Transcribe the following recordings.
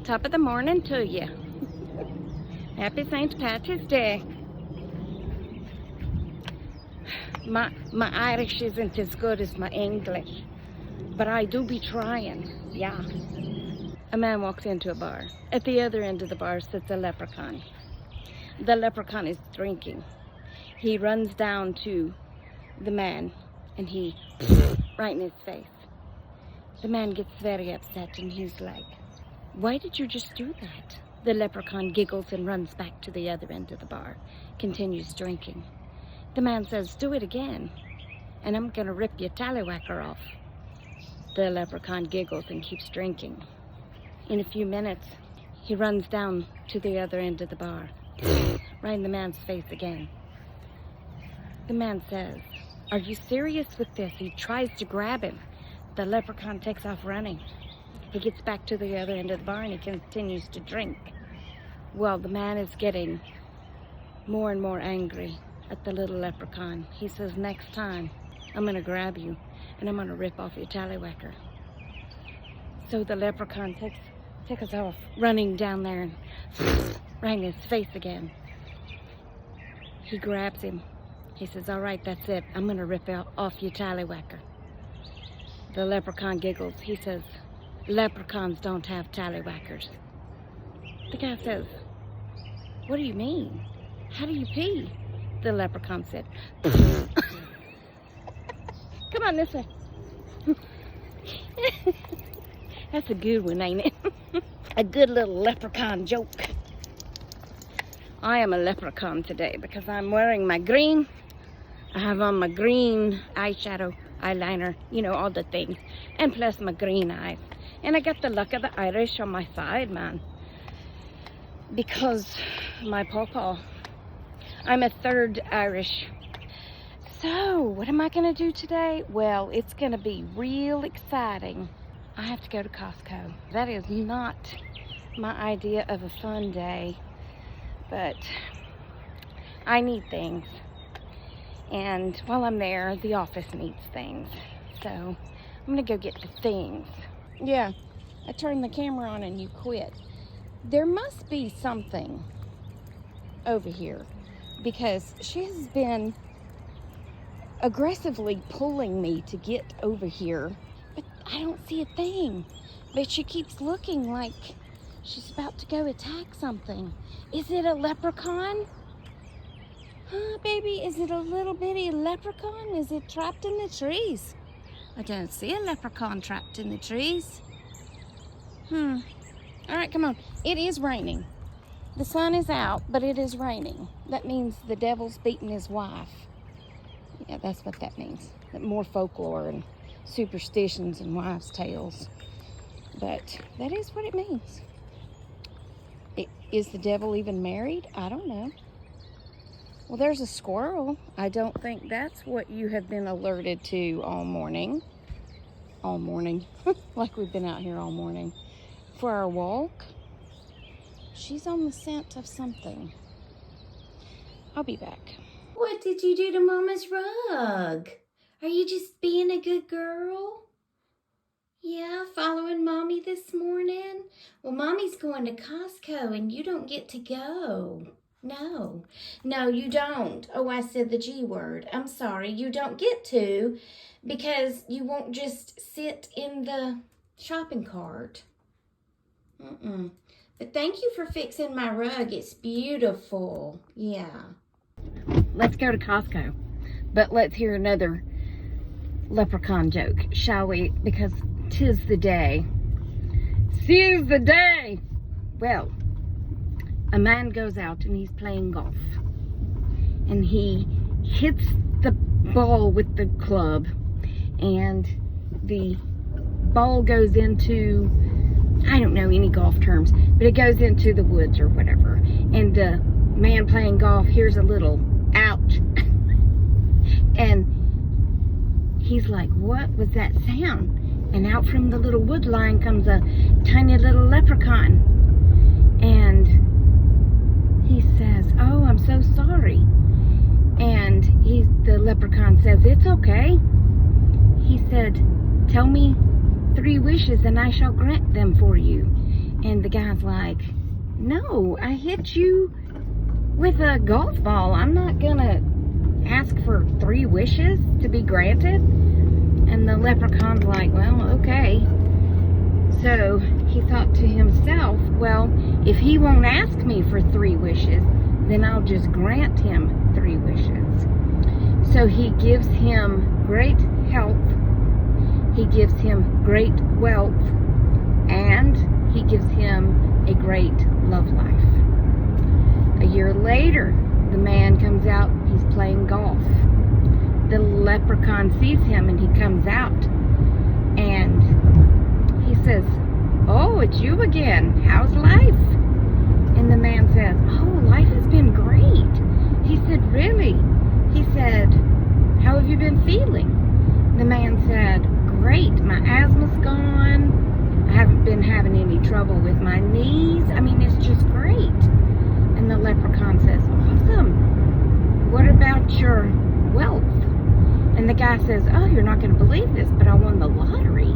Top of the morning to you. Happy St. Patrick's Day. My Irish isn't as good as my English, but I do be trying, yeah. A man walks into a bar. At the other end of the bar sits a leprechaun. The leprechaun is drinking. He runs down to the man and he right in his face. The man gets very upset and he's like, "Why did you just do that?" The leprechaun giggles and runs back to the other end of the bar, continues drinking. The man says, "Do it again, and I'm gonna rip your tallywhacker off." The leprechaun giggles and keeps drinking. In a few minutes, he runs down to the other end of the bar, right in the man's face again. The man says, "Are you serious with this?" He tries to grab him. The leprechaun takes off running. He gets back to the other end of the bar and he continues to drink. Well, the man is getting more and more angry at the little leprechaun. He says, "Next time, I'm gonna grab you and I'm gonna rip off your tallywhacker." So the leprechaun takes off running down there and right in his face again. He grabs him. He says, "All right, that's it. I'm gonna rip off your tallywhacker." The leprechaun giggles. He says, "Leprechauns don't have tallywhackers." The guy says, "What do you mean? How do you pee?" The leprechaun said, "Come on this way." That's a good one, ain't it? A good little leprechaun joke. I am a leprechaun today because I'm wearing my green. I have on my green eyeshadow, eyeliner, you know, all the things. And plus my green eyes. And I got the luck of the Irish on my side, man. Because my pawpaw, I'm a third Irish. So, what am I going to do today? Well, it's going to be real exciting. I have to go to Costco. That is not my idea of a fun day, but I need things. And while I'm there, the office needs things. So, I'm going to go get the things. Yeah, I turned the camera on and you quit. There must be something over here because she has been aggressively pulling me to get over here, but I don't see a thing. But she keeps looking like she's about to go attack something. Is it a leprechaun? Huh, baby? Is it a little bitty leprechaun? Is it trapped in the trees? I don't see a leprechaun trapped in the trees. All right, come on. It is raining. The sun is out, but it is raining. That means the devil's beating his wife. Yeah, that's what that means. More folklore and superstitions and wives' tales. But that is what it means. Is the devil even married? I don't know. Well, there's a squirrel. I don't think that's what you have been alerted to all morning. All morning. Like we've been out here all morning. For our walk. She's on the scent of something. I'll be back. What did you do to Mama's rug? Are you just being a good girl? Yeah, following Mommy this morning? Well, Mommy's going to Costco and you don't get to go. No, you don't. Oh, I said the G word. I'm sorry. You don't get to because you won't just sit in the shopping cart. But thank you for fixing my rug. It's beautiful. Yeah. Let's go to Costco. But let's hear another leprechaun joke, shall we? Because 'tis the day. Seize the day! Well, a man goes out and he's playing golf. And he hits the ball with the club. And the ball goes into, I don't know any golf terms, but it goes into the woods or whatever. And the man playing golf hears a little ouch. And he's like, "What was that sound?" And out from the little wood line comes a tiny little leprechaun. And he says, "Oh, I'm so sorry." And the leprechaun says, "It's okay." He said, "Tell me 3 wishes and I shall grant them for you." And the guy guy's like, no, I hit you with a golf ball. I'm not gonna ask for 3 wishes to be granted. And the leprechaun's like, well, okay. So he thought to himself, well, if he won't ask me for 3 wishes, then I'll just grant him 3 wishes. So he gives him great health, he gives him great wealth, and he gives him a great love life. A year later, the man comes out, he's playing golf. The leprechaun sees him and he comes out and he says, oh, it's you again. How's life? And the man says, oh, life has been great. He said, really? He said, how have you been feeling? The man said, great. My asthma's gone. I haven't been having any trouble with my knees. I mean, it's just great. And the leprechaun says, awesome. What about your wealth? And the guy says, oh, you're not going to believe this, but I won the lottery.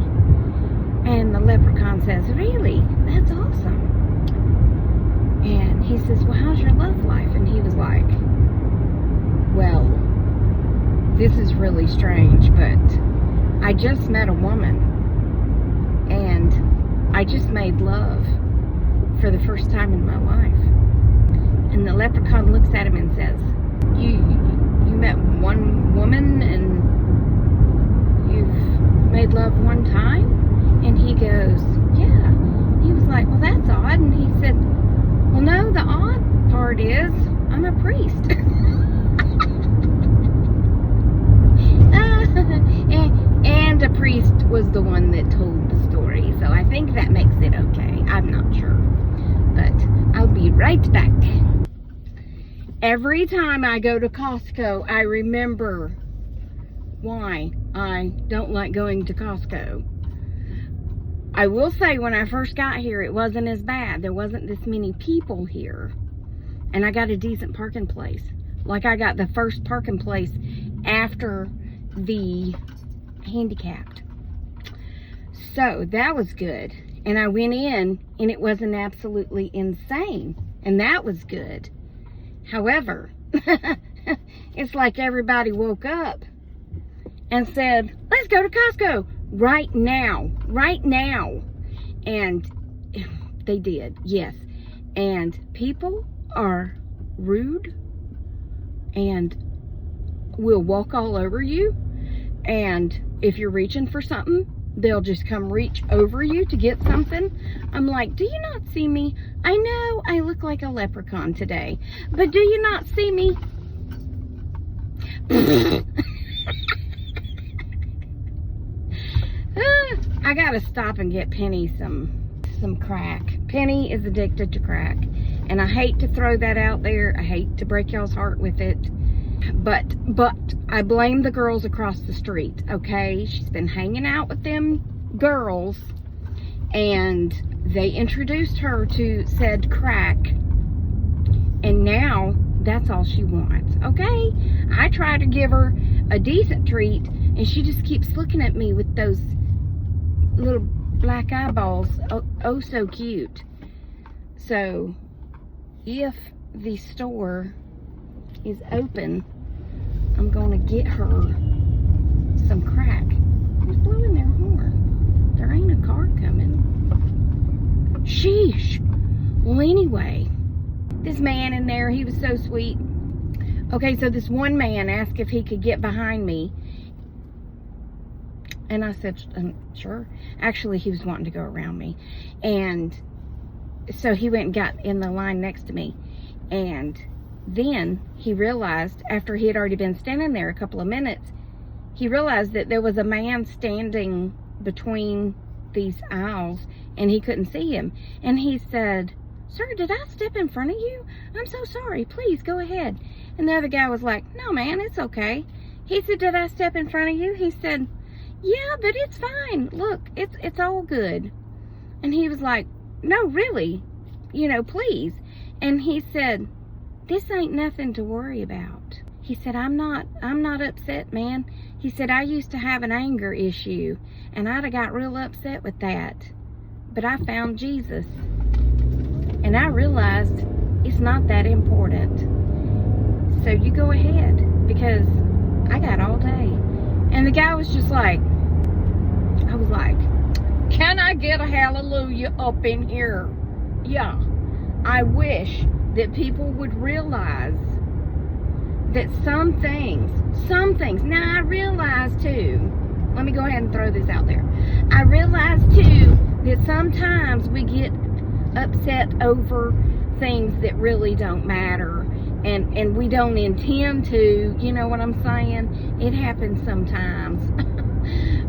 And the leprechaun says, really? That's awesome. And he says, well, how's your love life? And he was like, well, this is really strange, but I just met a woman and I just made love for the first time in my life. And the leprechaun looks at him and says, you met one woman and you've made love one time? And he goes, yeah. He was like, well, that's odd. And he said, well, no, the odd part is I'm a priest. And a priest was the one that told the story. So I think that makes it okay. I'm not sure. But I'll be right back. Every time I go to Costco, I remember why I don't like going to Costco. I will say when I first got here, it wasn't as bad. There wasn't this many people here. And I got a decent parking place. Like I got the first parking place after the handicapped. So that was good. And I went in and it wasn't absolutely insane. And that was good. However, it's like everybody woke up and said, let's go to Costco right now. And they did, yes. And people are rude and will walk all over you. And if you're reaching for something, they'll just come reach over you to get something. I'm like, do you not see me? I know I look like a leprechaun today, but do you not see me? I gotta stop and get Penny some crack. Penny is addicted to crack, and I hate to throw that out there. I hate to break y'all's heart with it, but I blame the girls across the street, okay? She's been hanging out with them girls, and they introduced her to said crack, and now that's all she wants, okay? I try to give her a decent treat, and she just keeps looking at me with those little black eyeballs. Oh so cute. So if the store is open, I'm gonna get her some crack. Who's blowing their horn? There ain't a car coming. Sheesh. Well, anyway, this man in there, he was so sweet. Okay, so this one man asked if he could get behind me. And I said, sure. Actually, he was wanting to go around me. And so he went and got in the line next to me. And then he realized, after he had already been standing there a couple of minutes, he realized that there was a man standing between these aisles and he couldn't see him. And he said, sir, did I step in front of you? I'm so sorry. Please go ahead. And the other guy was like, no, man, it's okay. He said, did I step in front of you? He said, yeah, but it's fine. Look, it's all good. And he was like, no, really, please. And he said, this ain't nothing to worry about. He said, I'm not upset, man. He said, I used to have an anger issue, and I'd have got real upset with that. But I found Jesus. And I realized it's not that important. So you go ahead, because I got all day. And the guy was just like, I was like, can I get a hallelujah up in here? Yeah. I wish that people would realize that some things, now I realize too, let me go ahead and throw this out there. I realize too that sometimes we get upset over things that really don't matter, and we don't intend to, you know what I'm saying? It happens sometimes.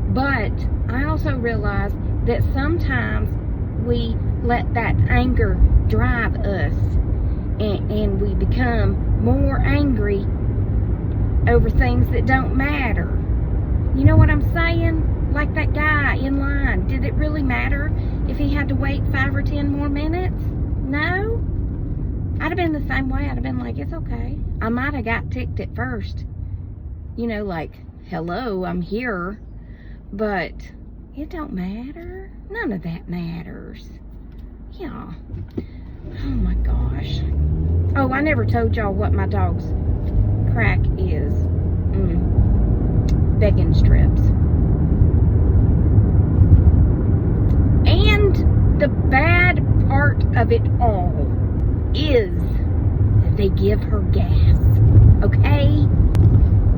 But I also realize that sometimes we let that anger drive us, and we become more angry over things that don't matter. You know what I'm saying? Like that guy in line. Did it really matter if he had to wait 5 or 10 more minutes? No? I'd have been the same way. I'd have been like, it's okay. I might have got ticked at first. You know, like, hello, I'm here. But it don't matter. None of that matters. Yeah. Oh my gosh. Oh, I never told y'all what my dog's crack is. Begging strips. And the bad part of it all is they give her gas. Okay?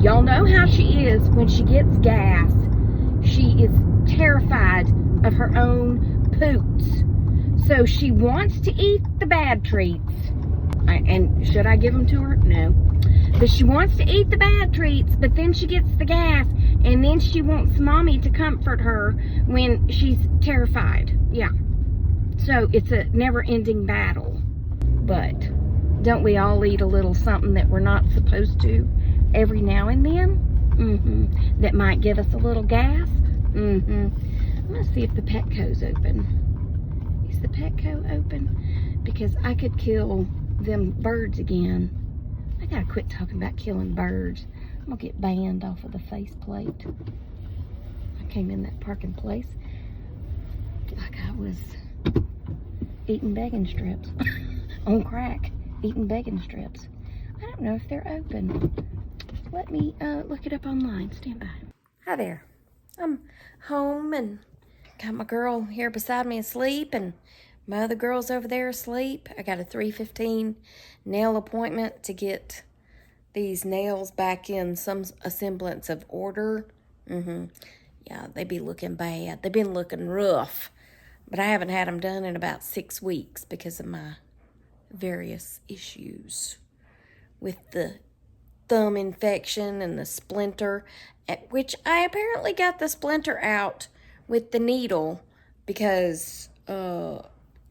Y'all know how she is when she gets gas. She is terrified of her own poots. So she wants to eat the bad treats. And should I give them to her? No. But she wants to eat the bad treats, but then she gets the gas, and then she wants mommy to comfort her when she's terrified. Yeah. So it's a never-ending battle. But don't we all eat a little something that we're not supposed to every now and then? That might give us a little gas. I'm gonna see if the Petco's open. Is the Petco open? Because I could kill them birds again. I gotta quit talking about killing birds. I'm gonna get banned off of the faceplate. I came in that parking place like I was eating bacon strips on crack, eating bacon strips. I don't know if they're open. Let me look it up online. Stand by. Hi there. I'm home and got my girl here beside me asleep, and my other girl's over there asleep. I got a 3:15 nail appointment to get these nails back in some semblance of order. Yeah, they be looking bad. They've been looking rough, but I haven't had them done in about 6 weeks because of my various issues with the thumb infection and the splinter, at which I apparently got the splinter out with the needle because,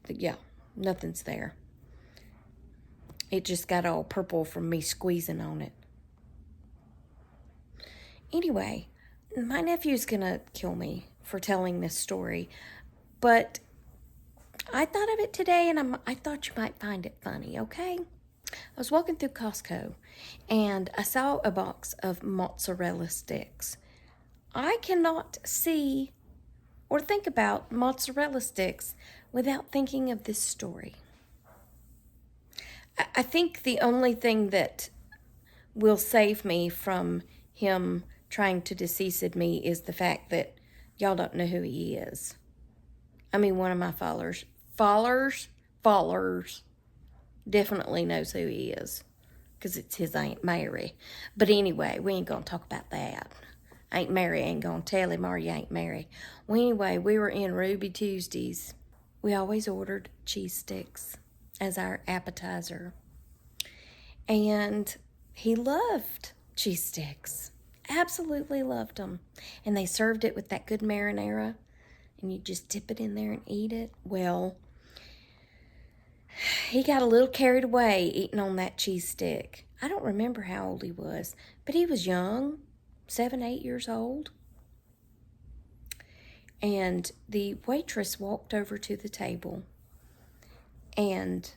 yeah, nothing's there. It just got all purple from me squeezing on it. Anyway, my nephew's gonna kill me for telling this story, but I thought of it today, and I thought you might find it funny, okay? I was walking through Costco, and I saw a box of mozzarella sticks. I cannot see or think about mozzarella sticks without thinking of this story. I think the only thing that will save me from him trying to deceased me is the fact that y'all don't know who he is. I mean, one of my followers definitely knows who he is, because it's his Aunt Mary. But anyway, we ain't gonna talk about that. Aunt Mary ain't gonna tell him, are you, Aunt Mary? Well, anyway, we were in Ruby Tuesdays. We always ordered cheese sticks as our appetizer. And he loved cheese sticks. Absolutely loved them. And they served it with that good marinara, and you just dip it in there and eat it. Well, he got a little carried away eating on that cheese stick. I don't remember how old he was, but he was young, 7, 8 years old. And the waitress walked over to the table, and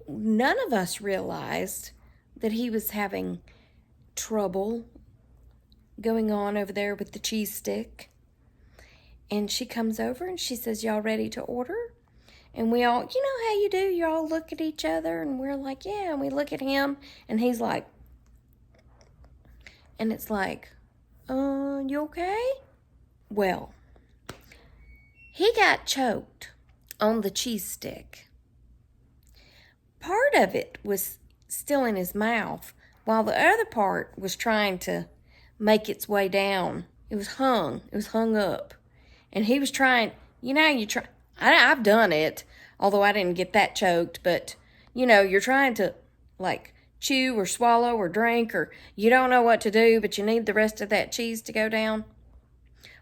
none of us realized that he was having trouble going on over there with the cheese stick. And she comes over and she says, y'all ready to order? And we all, you know how you do, you all look at each other and we're like, yeah, and we look at him and he's like, and it's like, you okay? Well, he got choked on the cheese stick. Part of it was still in his mouth, while the other part was trying to make its way down. It was hung up. And he was trying, I've done it, although I didn't get that choked, but, you're trying to, like, chew or swallow or drink, or you don't know what to do, but you need the rest of that cheese to go down.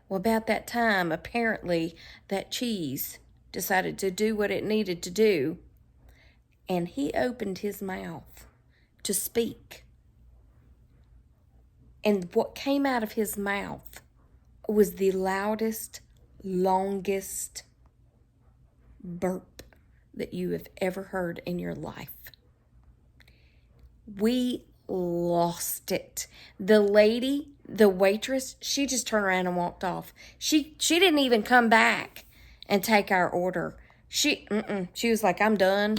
Well, about that time, apparently, that cheese decided to do what it needed to do, and he opened his mouth to speak. And what came out of his mouth was the loudest, longest burp that you have ever heard in your life. We lost it. The lady, the waitress, she just turned around and walked off. She didn't even come back and take our order. She was like, I'm done.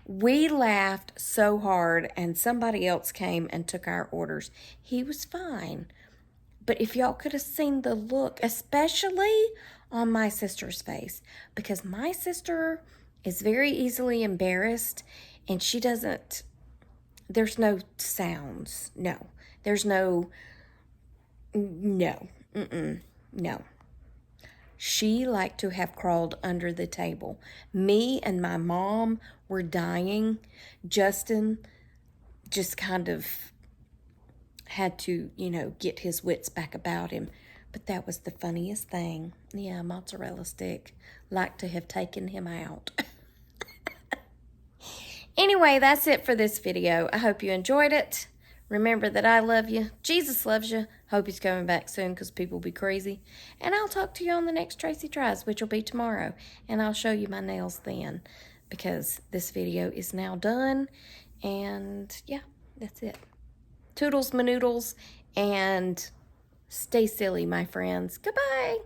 We laughed so hard, and somebody else came and took our orders. He was fine. But if y'all could have seen the look, especially on my sister's face, because my sister is very easily embarrassed, and she doesn't, there's no sounds. No. There's no, no. No. She liked to have crawled under the table. Me and my mom were dying. Justin just kind of had to, get his wits back about him. But that was the funniest thing. Yeah, mozzarella stick. Like to have taken him out. Anyway, that's it for this video. I hope you enjoyed it. Remember that I love you. Jesus loves you. Hope he's coming back soon because people be crazy. And I'll talk to you on the next Tracy Tries, which will be tomorrow. And I'll show you my nails then, because this video is now done. And yeah, that's it. Toodles, manoodles, and stay silly, my friends. Goodbye.